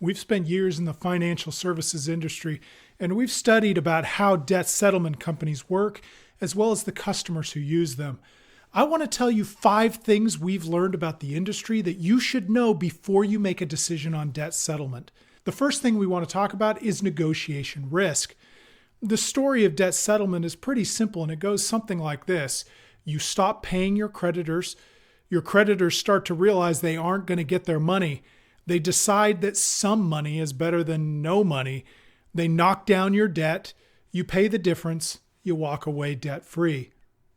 We've spent years in the financial services industry, and we've studied about how debt settlement companies work, as well as the customers who use them. I want to tell you 5 things we've learned about the industry that you should know before you make a decision on debt settlement. The first thing we want to talk about is negotiation risk. The story of debt settlement is pretty simple, and it goes something like this. You stop paying your creditors start to realize they aren't going to get their money. They decide that some money is better than no money. They knock down your debt, you pay the difference, you walk away debt-free.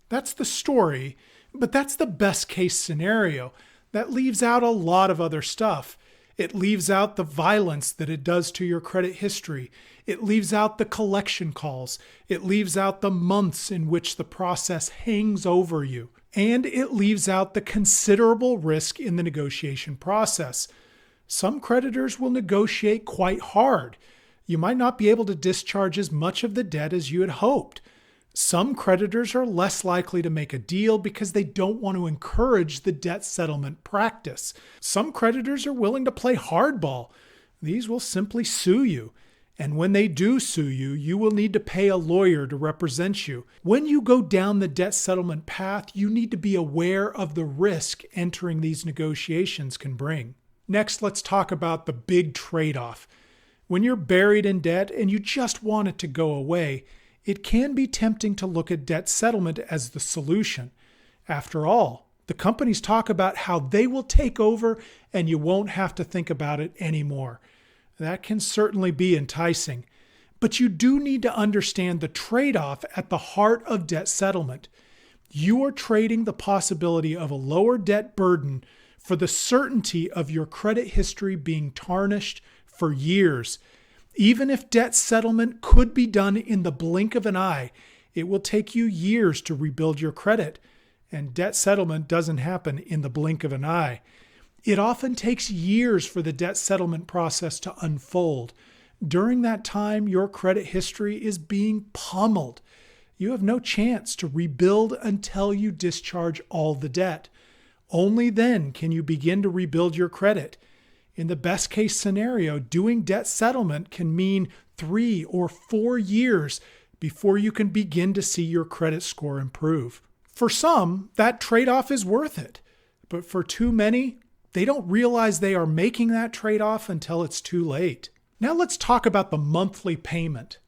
That's the story, but that's the best case scenario. That leaves out a lot of other stuff. It leaves out the violence that it does to your credit history. It leaves out the collection calls. It leaves out the months in which the process hangs over you. And it leaves out the considerable risk in the negotiation process. Some creditors will negotiate quite hard. You might not be able to discharge as much of the debt as you had hoped. Some creditors are less likely to make a deal because they don't want to encourage the debt settlement practice. Some creditors are willing to play hardball. These will simply sue you. And when they do sue you, you will need to pay a lawyer to represent you. When you go down the debt settlement path, you need to be aware of the risk entering these negotiations can bring. Next, let's talk about the big trade-off. When you're buried in debt and you just want it to go away, it can be tempting to look at debt settlement as the solution. After all, the companies talk about how they will take over and you won't have to think about it anymore. That can certainly be enticing, but you do need to understand the trade-off at the heart of debt settlement. You are trading the possibility of a lower debt burden for the certainty of your credit history being tarnished for years. Even if debt settlement could be done in the blink of an eye, it will take you years to rebuild your credit, and debt settlement doesn't happen in the blink of an eye. It often takes years for the debt settlement process to unfold. During that time, your credit history is being pummeled. You have no chance to rebuild until you discharge all the debt. Only then can you begin to rebuild your credit. In the best case scenario, doing debt settlement can mean 3 or 4 years before you can begin to see your credit score improve. For some, that trade-off is worth it. But for too many, they don't realize they are making that trade-off until it's too late. Now let's talk about the monthly payment.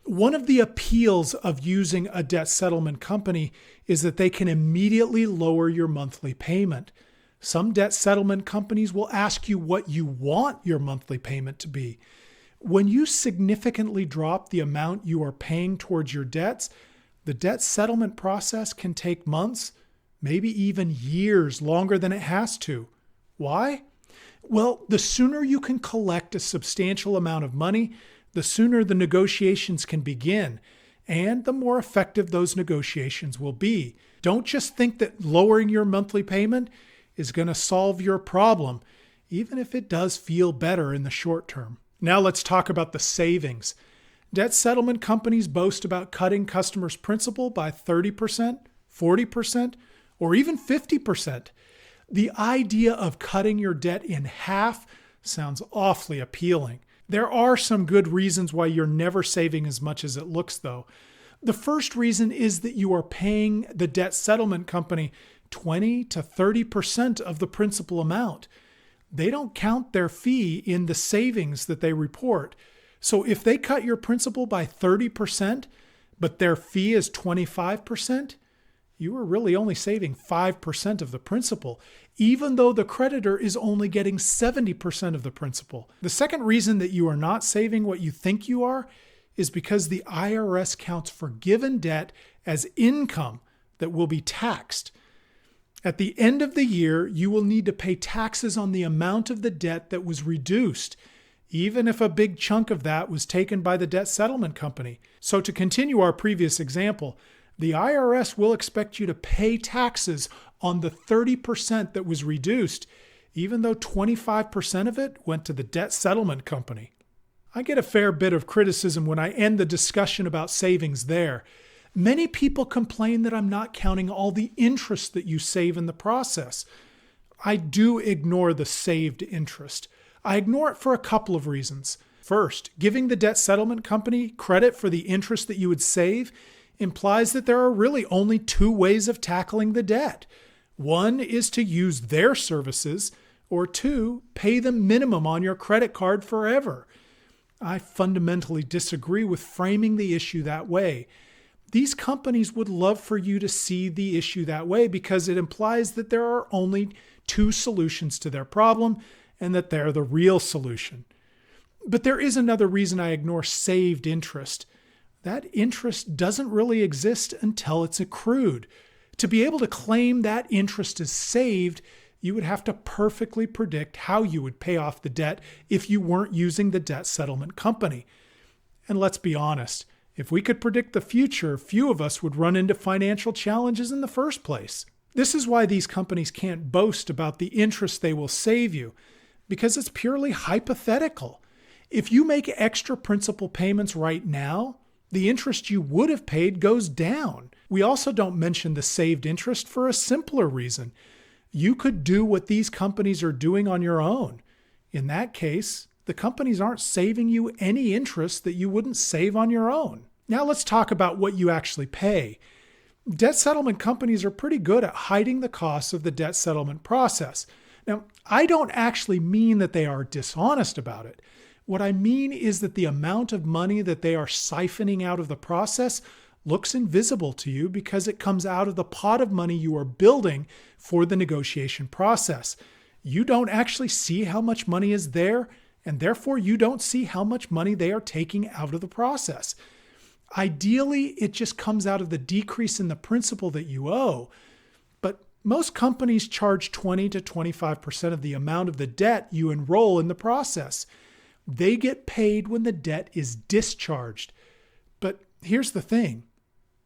One of the appeals of using a debt settlement company is that they can immediately lower your monthly payment. Some debt settlement companies will ask you what you want your monthly payment to be. When you significantly drop the amount you are paying towards your debts, the debt settlement process can take months, maybe even years longer than it has to. Why? Well, the sooner you can collect a substantial amount of money, the sooner the negotiations can begin, and the more effective those negotiations will be. Don't just think that lowering your monthly payment is going to solve your problem, even if it does feel better in the short term. Now let's talk about the savings. Debt settlement companies boast about cutting customers' principal by 30%, 40%, or even 50%. The idea of cutting your debt in half sounds awfully appealing. There are some good reasons why you're never saving as much as it looks, though. The first reason is that you are paying the debt settlement company 20 to 30% of the principal amount. They don't count their fee in the savings that they report. So if they cut your principal by 30%, but their fee is 25%, you are really only saving 5% of the principal, even though the creditor is only getting 70% of the principal. The second reason that you are not saving what you think you are is because the IRS counts forgiven debt as income that will be taxed. At the end of the year, you will need to pay taxes on the amount of the debt that was reduced, even if a big chunk of that was taken by the debt settlement company. So to continue our previous example, the IRS will expect you to pay taxes on the 30% that was reduced, even though 25% of it went to the debt settlement company. I get a fair bit of criticism when I end the discussion about savings there. Many people complain that I'm not counting all the interest that you save in the process. I do ignore the saved interest. I ignore it for a couple of reasons. First, giving the debt settlement company credit for the interest that you would save implies that there are really only two ways of tackling the debt. One is to use their services, or two, pay the minimum on your credit card forever. I fundamentally disagree with framing the issue that way. These companies would love for you to see the issue that way because it implies that there are only two solutions to their problem and that they're the real solution. But there is another reason I ignore saved interest. That interest doesn't really exist until it's accrued. To be able to claim that interest is saved, you would have to perfectly predict how you would pay off the debt if you weren't using the debt settlement company. And let's be honest, if we could predict the future, few of us would run into financial challenges in the first place. This is why these companies can't boast about the interest they will save you, because it's purely hypothetical. If you make extra principal payments right now, the interest you would have paid goes down. We also don't mention the saved interest for a simpler reason. You could do what these companies are doing on your own. In that case, the companies aren't saving you any interest that you wouldn't save on your own. Now let's talk about what you actually pay. Debt settlement companies are pretty good at hiding the costs of the debt settlement process. Now, I don't actually mean that they are dishonest about it. What I mean is that the amount of money that they are siphoning out of the process looks invisible to you because it comes out of the pot of money you are building for the negotiation process. You don't actually see how much money is there, and therefore you don't see how much money they are taking out of the process. Ideally, it just comes out of the decrease in the principal that you owe. But most companies charge 20 to 25% of the amount of the debt you enroll in the process. They get paid when the debt is discharged. But here's the thing.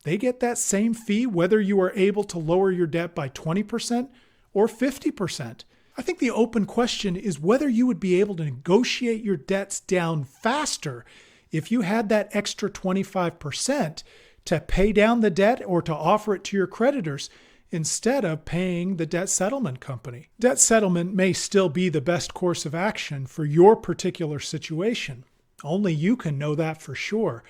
They get that same fee whether you are able to lower your debt by 20% or 50%. I think the open question is whether you would be able to negotiate your debts down faster if you had that extra 25% to pay down the debt or to offer it to your creditors instead of paying the debt settlement company. Debt settlement may still be the best course of action for your particular situation. Only you can know that for sure.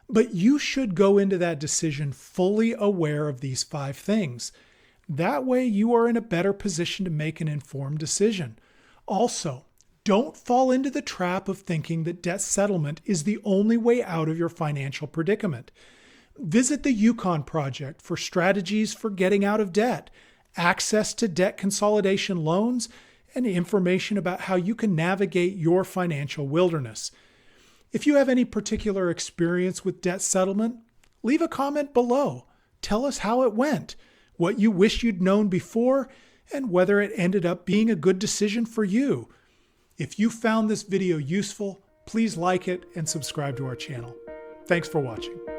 But you should go into that decision fully aware of these 5 things. That way you are in a better position to make an informed decision. Also, don't fall into the trap of thinking that debt settlement is the only way out of your financial predicament. Visit the Yukon Project for strategies for getting out of debt, access to debt consolidation loans, and information about how you can navigate your financial wilderness. If you have any particular experience with debt settlement, leave a comment below. Tell us how it went, what you wish you'd known before, and whether it ended up being a good decision for you. If you found this video useful, please like it and subscribe to our channel. Thanks for watching.